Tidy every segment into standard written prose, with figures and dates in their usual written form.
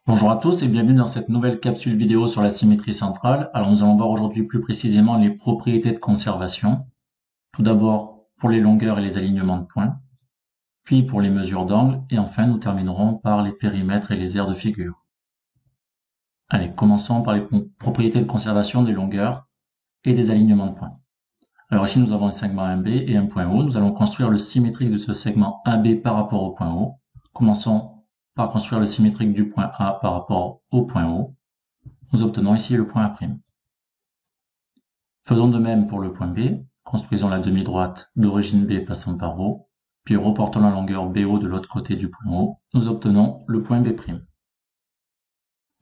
Bonjour à tous et bienvenue dans cette nouvelle capsule vidéo sur la symétrie centrale. Alors nous allons voir aujourd'hui plus précisément les propriétés de conservation. Tout d'abord pour les longueurs et les alignements de points, puis pour les mesures d'angle et enfin nous terminerons par les périmètres et les aires de figure. Allez, commençons par les propriétés de conservation des longueurs et des alignements de points. Alors ici nous avons un segment AB et un point O. Nous allons construire le symétrique de ce segment AB par rapport au point O. Commençons par construire le symétrique du point A par rapport au point O. Nous obtenons ici le point A'. Faisons de même pour le point B. Construisons la demi-droite d'origine B passant par O, puis reportons la longueur BO de l'autre côté du point O. Nous obtenons le point B'.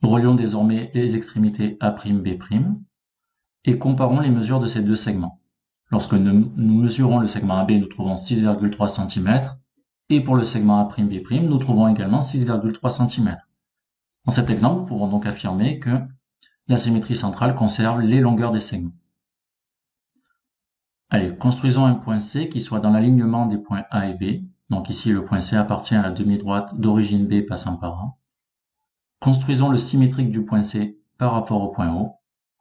Relions désormais les extrémités A'B' et comparons les mesures de ces deux segments. Lorsque nous mesurons le segment AB, nous trouvons 6,3 cm, et pour le segment A'B', nous trouvons également 6,3 cm. Dans cet exemple, nous pouvons donc affirmer que la symétrie centrale conserve les longueurs des segments. Allez, construisons un point C qui soit dans l'alignement des points A et B. Donc ici, le point C appartient à la demi-droite d'origine B passant par A. Construisons le symétrique du point C par rapport au point O,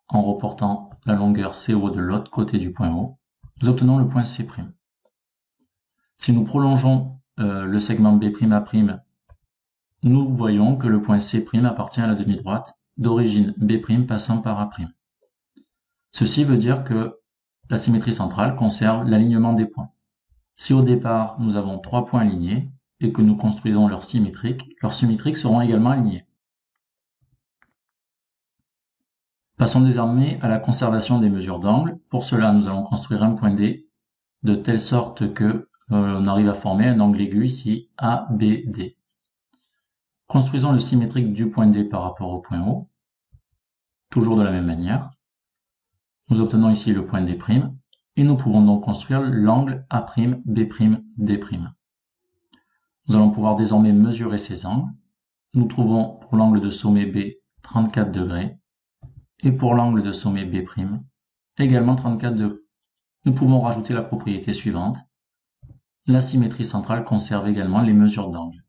en reportant la longueur CO de l'autre côté du point O. Nous obtenons le point C'. Si nous prolongeons le segment B'A', nous voyons que le point C' appartient à la demi-droite d'origine B' passant par A'. Ceci veut dire que la symétrie centrale conserve l'alignement des points. Si au départ nous avons 3 points alignés et que nous construisons leurs symétriques seront également alignés. Passons désormais à la conservation des mesures d'angle. Pour cela, nous allons construire un point D de telle sorte que on arrive à former un angle aigu ici ABD. Construisons le symétrique du point D par rapport au point O, toujours de la même manière. Nous obtenons ici le point D', et nous pouvons donc construire l'angle A'B', D'. Nous allons pouvoir désormais mesurer ces angles. Nous trouvons pour l'angle de sommet B 34 degrés, et pour l'angle de sommet B', également 34 degrés. Nous pouvons rajouter la propriété suivante. La symétrie centrale conserve également les mesures d'angle.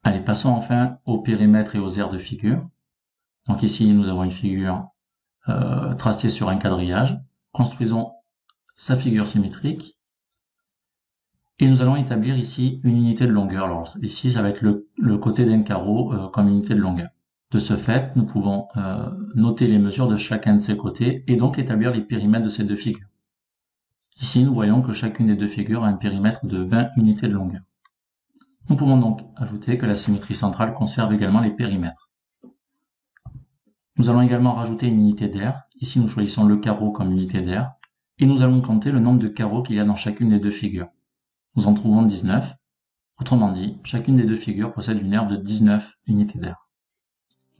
Allez, passons enfin au périmètre et aux aires de figure. Donc ici, nous avons une figure tracée sur un quadrillage. Construisons sa figure symétrique. Et nous allons établir ici une unité de longueur. Alors ici, ça va être le côté d'un carreau comme unité de longueur. De ce fait, nous pouvons noter les mesures de chacun de ces côtés et donc établir les périmètres de ces deux figures. Ici, nous voyons que chacune des deux figures a un périmètre de 20 unités de longueur. Nous pouvons donc ajouter que la symétrie centrale conserve également les périmètres. Nous allons également rajouter une unité d'aire. Ici, nous choisissons le carreau comme unité d'aire. Et nous allons compter le nombre de carreaux qu'il y a dans chacune des deux figures. Nous en trouvons 19. Autrement dit, chacune des deux figures possède une aire de 19 unités d'aire.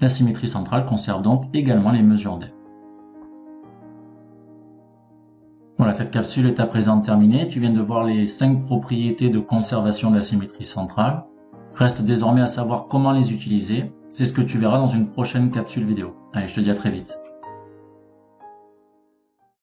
La symétrie centrale conserve donc également les mesures d'aire. Voilà, cette capsule est à présent terminée. Tu viens de voir les 5 propriétés de conservation de la symétrie centrale. Reste désormais à savoir comment les utiliser. C'est ce que tu verras dans une prochaine capsule vidéo. Allez, je te dis à très vite.